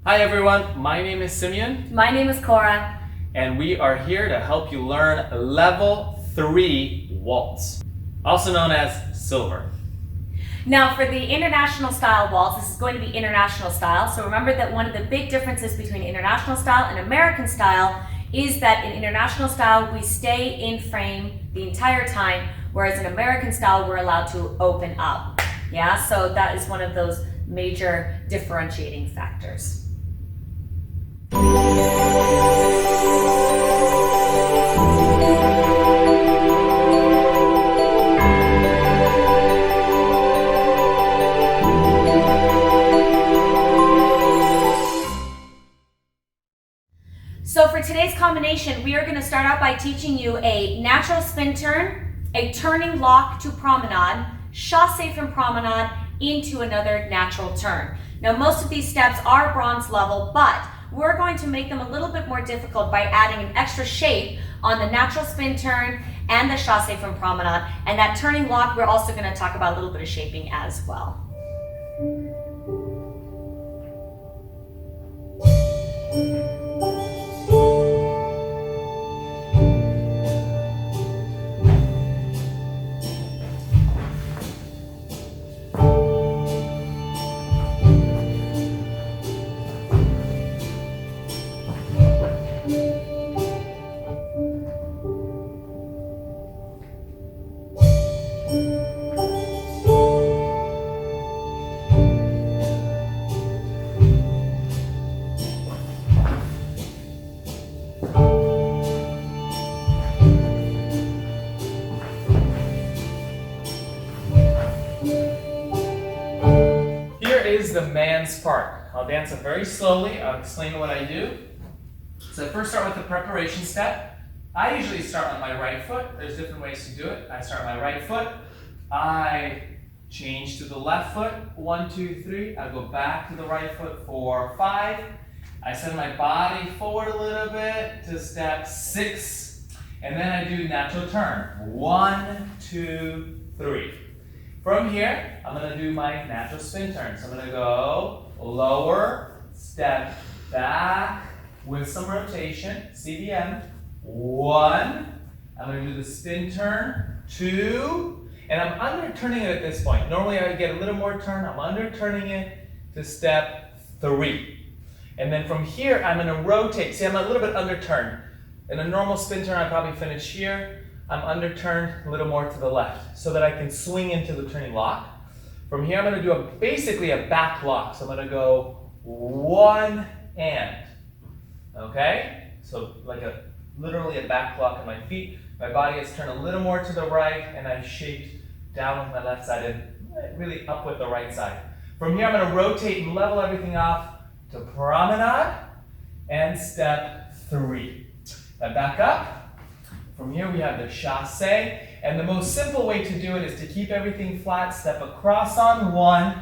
Hi everyone, my name is Simeon. My name is Kora. And we are here to help you learn Level 3 Waltz, also known as Silver. Now for the international style waltz, this is going to be international style. So remember that one of the big differences between international style and American style is that in international style we stay in frame the entire time, whereas in American style we're allowed to open up. Yeah, so that is one of those major differentiating factors. So for today's combination, we are going to start out by teaching you a natural spin turn, a turning lock to promenade, chassé from promenade into another natural turn. Now most of these steps are bronze level, but we're going to make them a little bit more difficult by adding an extra shape on the natural spin turn and the chassé from promenade. And that turning lock, we're also going to talk about a little bit of shaping as well. Is the man's part. I'll dance it very slowly. I'll explain what I do. So I first start with the preparation step. I usually start on my right foot. There's different ways to do it. I start on my right foot. I change to the left foot. 1, 2, 3. I go back to the right foot. 4, 5. I send my body forward a little bit to step 6. And then I do natural turn. 1, 2, 3. From here, I'm going to do my natural spin turn. So I'm going to go lower, step back with some rotation, CDM. 1. I'm going to do the spin turn. 2. And I'm under-turning it at this point. Normally I would get a little more turn. I'm under-turning it to step 3. And then from here, I'm going to rotate. See, I'm a little bit under-turned. In a normal spin turn, I probably finish here. I'm under-turned a little more to the left so that I can swing into the turning lock. From here, I'm going to do basically a back lock. So I'm going to go 1 and. Okay? So like literally a back lock on my feet. My body is turned a little more to the right, and I shaped down with my left side and really up with the right side. From here, I'm going to rotate and level everything off to promenade and step 3. Now back up. From here we have the chassé, and the most simple way to do it is to keep everything flat, step across on 1,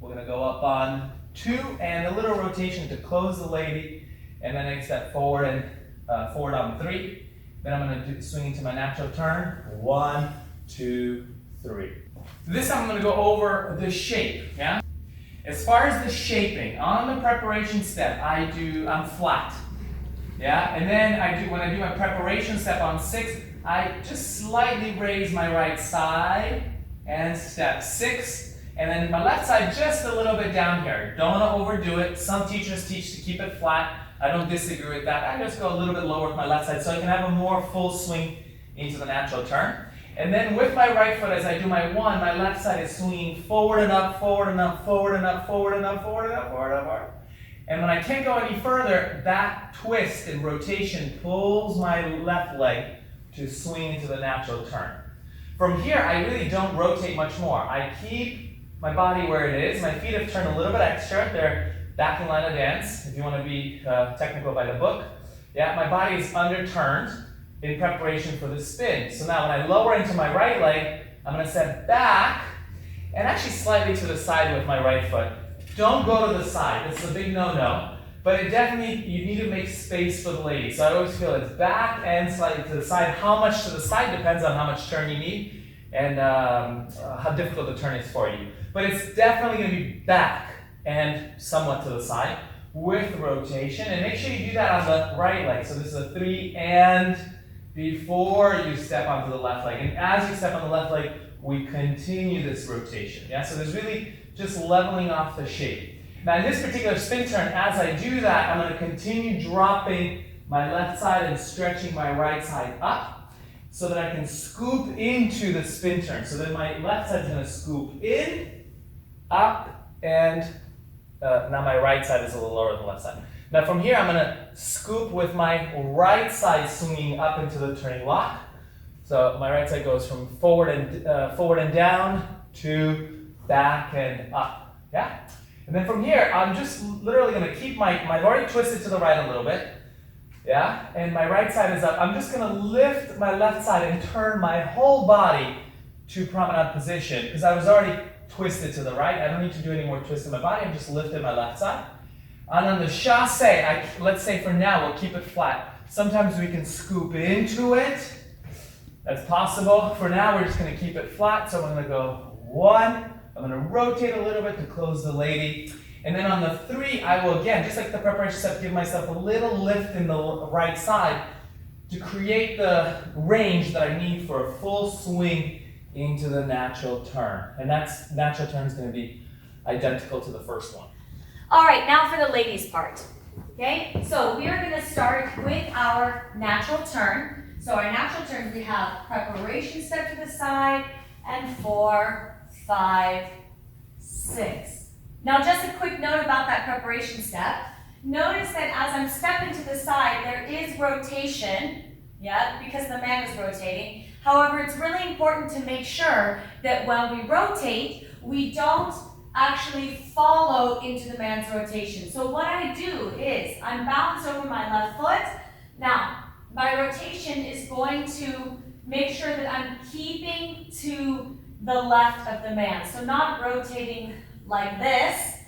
we're going to go up on 2, and a little rotation to close the lady, and then I step forward and forward on 3. Then I'm going to swing into my natural turn, 1, 2, 3. This time I'm going to go over the shape, yeah? As far as the shaping, on the preparation step, I'm flat. Yeah, and then when I do my preparation step on 6, I just slightly raise my right side and step 6, and then my left side just a little bit down here. Don't want to overdo it. Some teachers teach to keep it flat. I don't disagree with that. I just go a little bit lower with my left side so I can have a more full swing into the natural turn. And then with my right foot, as I do my 1, my left side is swinging forward and up, forward and up, forward and up, forward and up, forward and up, forward and up, forward. And when I can't go any further, that twist and rotation pulls my left leg to swing into the natural turn. From here, I really don't rotate much more. I keep my body where it is. My feet have turned a little bit extra. They're back in line of dance, if you want to be technical by the book. Yeah, my body is underturned in preparation for the spin. So now when I lower into my right leg, I'm going to step back and actually slightly to the side with my right foot. Don't go to the side. This is a big no-no. But it definitely, you need to make space for the lady. So I always feel it's back and slightly to the side. How much to the side depends on how much turn you need and how difficult the turn is for you. But it's definitely going to be back and somewhat to the side. with rotation. And make sure you do that on the right leg. So this is a 3 and before you step onto the left leg. And as you step on the left leg, we continue this rotation. Yeah, so there's really just leveling off the shape. Now in this particular spin turn, as I do that, I'm going to continue dropping my left side and stretching my right side up so that I can scoop into the spin turn. So then my left side is going to scoop in, up, and now my right side is a little lower than the left side. Now from here, I'm going to scoop with my right side swinging up into the turning lock. So my right side goes from forward and down to back and up. Yeah? And then from here, I'm just literally going to keep I've already twisted to the right a little bit. Yeah? And my right side is up. I'm just going to lift my left side and turn my whole body to promenade position because I was already twisted to the right. I don't need to do any more twists in my body. I'm just lifting my left side. And on the chasse, let's say for now, we'll keep it flat. Sometimes we can scoop into it. That's possible. For now, we're just going to keep it flat. So I'm going to go 1. I'm going to rotate a little bit to close the lady. And then on the 3, I will, again, just like the preparation step, give myself a little lift in the right side to create the range that I need for a full swing into the natural turn. And that's natural turn is going to be identical to the first one. All right, now for the ladies part. Okay, so we are going to start with our natural turn. So our natural turns, we have preparation step to the side and 4, 5, 6. Now just a quick note about that preparation step. Notice that as I'm stepping to the side, there is rotation, yeah, because the man is rotating. However, it's really important to make sure that when we rotate, we don't actually follow into the man's rotation. So what I do is I'm balanced over my left foot. Now, my rotation is going to make sure that I'm keeping to the left of the man. So not rotating like this.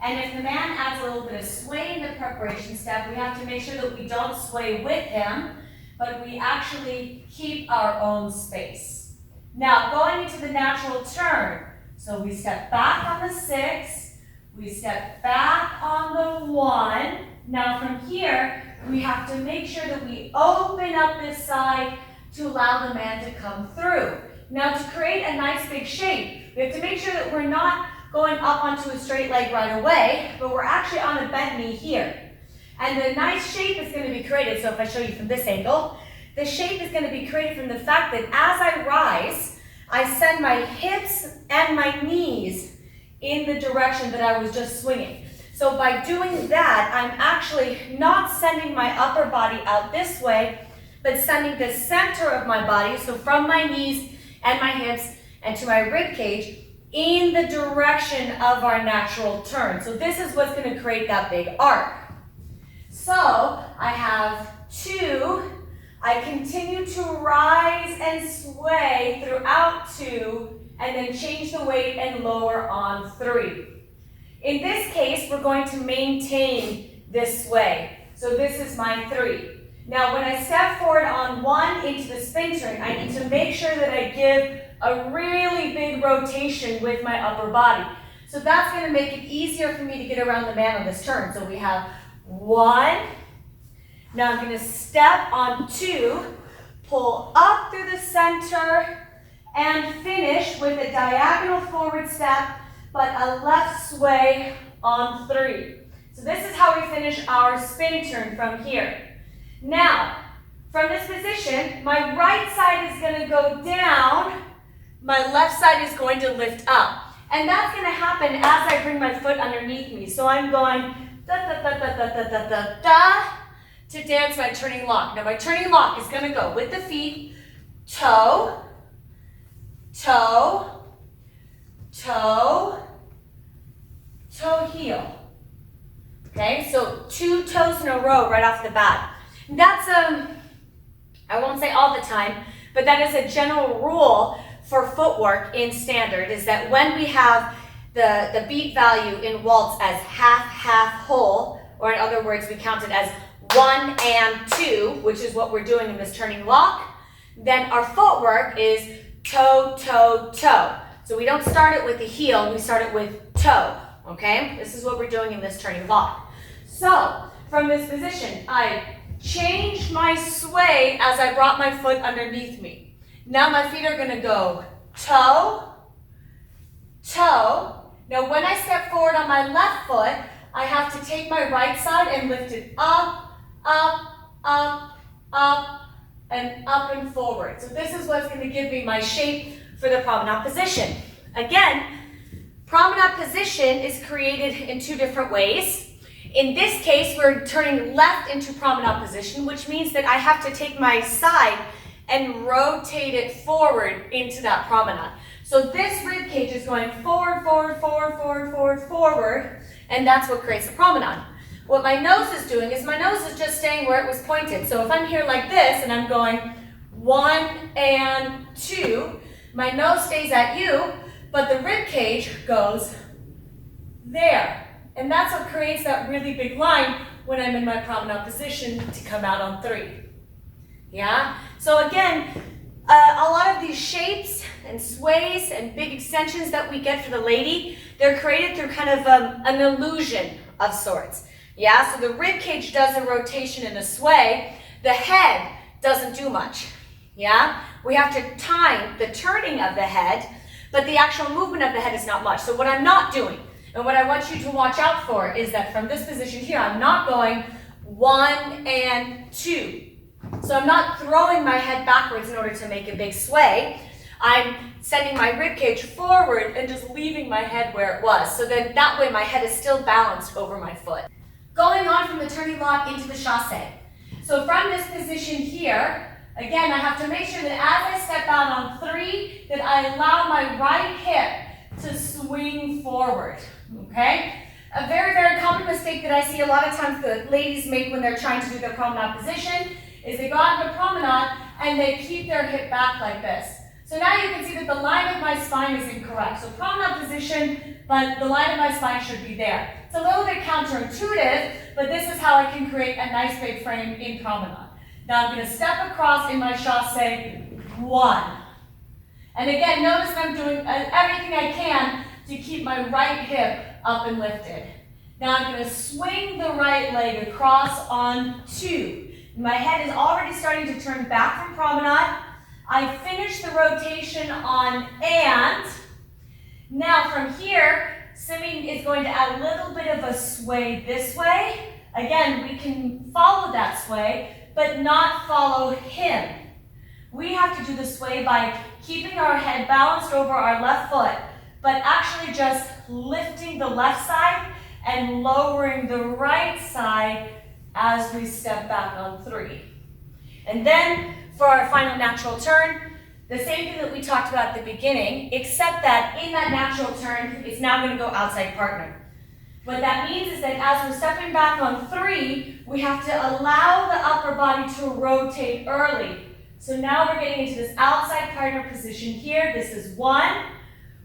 And if the man adds a little bit of sway in the preparation step, we have to make sure that we don't sway with him, but we actually keep our own space. Now, going into the natural turn. So we step back on the 6, we step back on the 1. Now from here, we have to make sure that we open up this side to allow the man to come through. Now to create a nice big shape, we have to make sure that we're not going up onto a straight leg right away, but we're actually on a bent knee here. And the nice shape is going to be created, so if I show you from this angle, the shape is going to be created from the fact that as I rise, I send my hips and my knees in the direction that I was just swinging. So by doing that, I'm actually not sending my upper body out this way, but sending the center of my body, so from my knees and my hips and to my rib cage, in the direction of our natural turn. So this is what's going to create that big arc. So I have 2. I continue to rise and sway throughout 2, and then change the weight and lower on 3. In this case, we're going to maintain this sway. So this is my 3. Now, when I step forward on 1 into the spin turn, I need to make sure that I give a really big rotation with my upper body. So that's going to make it easier for me to get around the man on this turn. So we have 1. Now I'm going to step on 2, pull up through the center, and finish with a diagonal forward step, but a left sway on 3. So this is how we finish our spin turn from here. Now, from this position, my right side is going to go down, my left side is going to lift up. And that's going to happen as I bring my foot underneath me. So I'm going da-da-da-da-da-da-da-da, to dance my turning lock. Now my turning lock is going to go with the feet, toe, toe, toe, toe, heel. Okay, so 2 toes in a row right off the bat. And that's, I won't say all the time, but that is a general rule for footwork in standard, is that when we have the beat value in waltz as half whole, or in other words, we count it as 1 and 2, which is what we're doing in this turning lock, then our footwork is toe, toe, toe. So we don't start it with the heel, we start it with toe, okay? This is what we're doing in this turning lock. So, from this position, I changed my sway as I brought my foot underneath me. Now my feet are going to go toe, toe. Now when I step forward on my left foot, I have to take my right side and lift it up, up, up, up, and up and forward. So this is what's going to give me my shape for the promenade position. Again, promenade position is created in two different ways. In this case, we're turning left into promenade position, which means that I have to take my side and rotate it forward into that promenade. So this rib cage is going forward, forward, forward, forward, forward, forward, and that's what creates the promenade. What my nose is doing is my nose is just staying where it was pointed. So if I'm here like this and I'm going 1 and 2, my nose stays at you, but the rib cage goes there. And that's what creates that really big line when I'm in my promenade position to come out on 3. Yeah? So again, a lot of these shapes and sways and big extensions that we get for the lady, they're created through kind of an illusion of sorts. Yeah, so the rib cage does a rotation and a sway. The head doesn't do much. Yeah, we have to time the turning of the head, but the actual movement of the head is not much. So what I'm not doing, and what I want you to watch out for, is that from this position here, I'm not going 1 and 2. So I'm not throwing my head backwards in order to make a big sway. I'm sending my rib cage forward and just leaving my head where it was. So then that way my head is still balanced over my foot. Going on from the turning lock into the chasse. So from this position here, again, I have to make sure that as I step out on 3, that I allow my right hip to swing forward, okay? A very, very common mistake that I see a lot of times the ladies make when they're trying to do their promenade position is they go out in the promenade and they keep their hip back like this. So now you can see that the line of my spine is incorrect. So promenade position, but the line of my spine should be there. It's a little bit counterintuitive, but this is how I can create a nice big frame in promenade. Now I'm going to step across in my chasse 1. And again, notice that I'm doing everything I can to keep my right hip up and lifted. Now I'm going to swing the right leg across on 2. My head is already starting to turn back from promenade. I finish the rotation on and. Now from here, Simeon is going to add a little bit of a sway this way. Again, we can follow that sway, but not follow him. We have to do the sway by keeping our head balanced over our left foot, but actually just lifting the left side and lowering the right side as we step back on 3. And then for our final natural turn, the same thing that we talked about at the beginning, except that in that natural turn, it's now going to go outside partner. What that means is that as we're stepping back on 3, we have to allow the upper body to rotate early. So now we're getting into this outside partner position here. This is 1.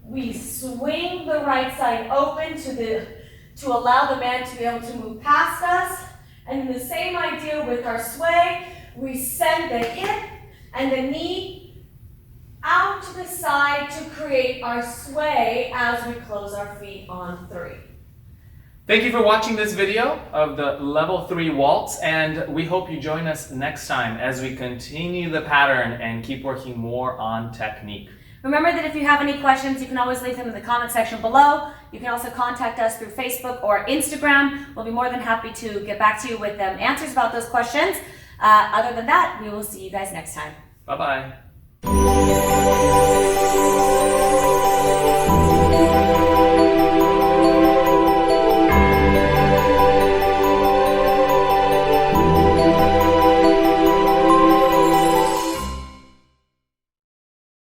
We swing the right side open to allow the man to be able to move past us. And the same idea with our sway, we send the hip and the knee out to the side to create our sway as we close our feet on 3. Thank you for watching this video of the Level 3 Waltz, and we hope you join us next time as we continue the pattern and keep working more on technique. Remember that if you have any questions, you can always leave them in the comment section below. You can also contact us through Facebook or Instagram. We'll be more than happy to get back to you with answers about those questions. Other than that, we will see you guys next time. Bye-bye.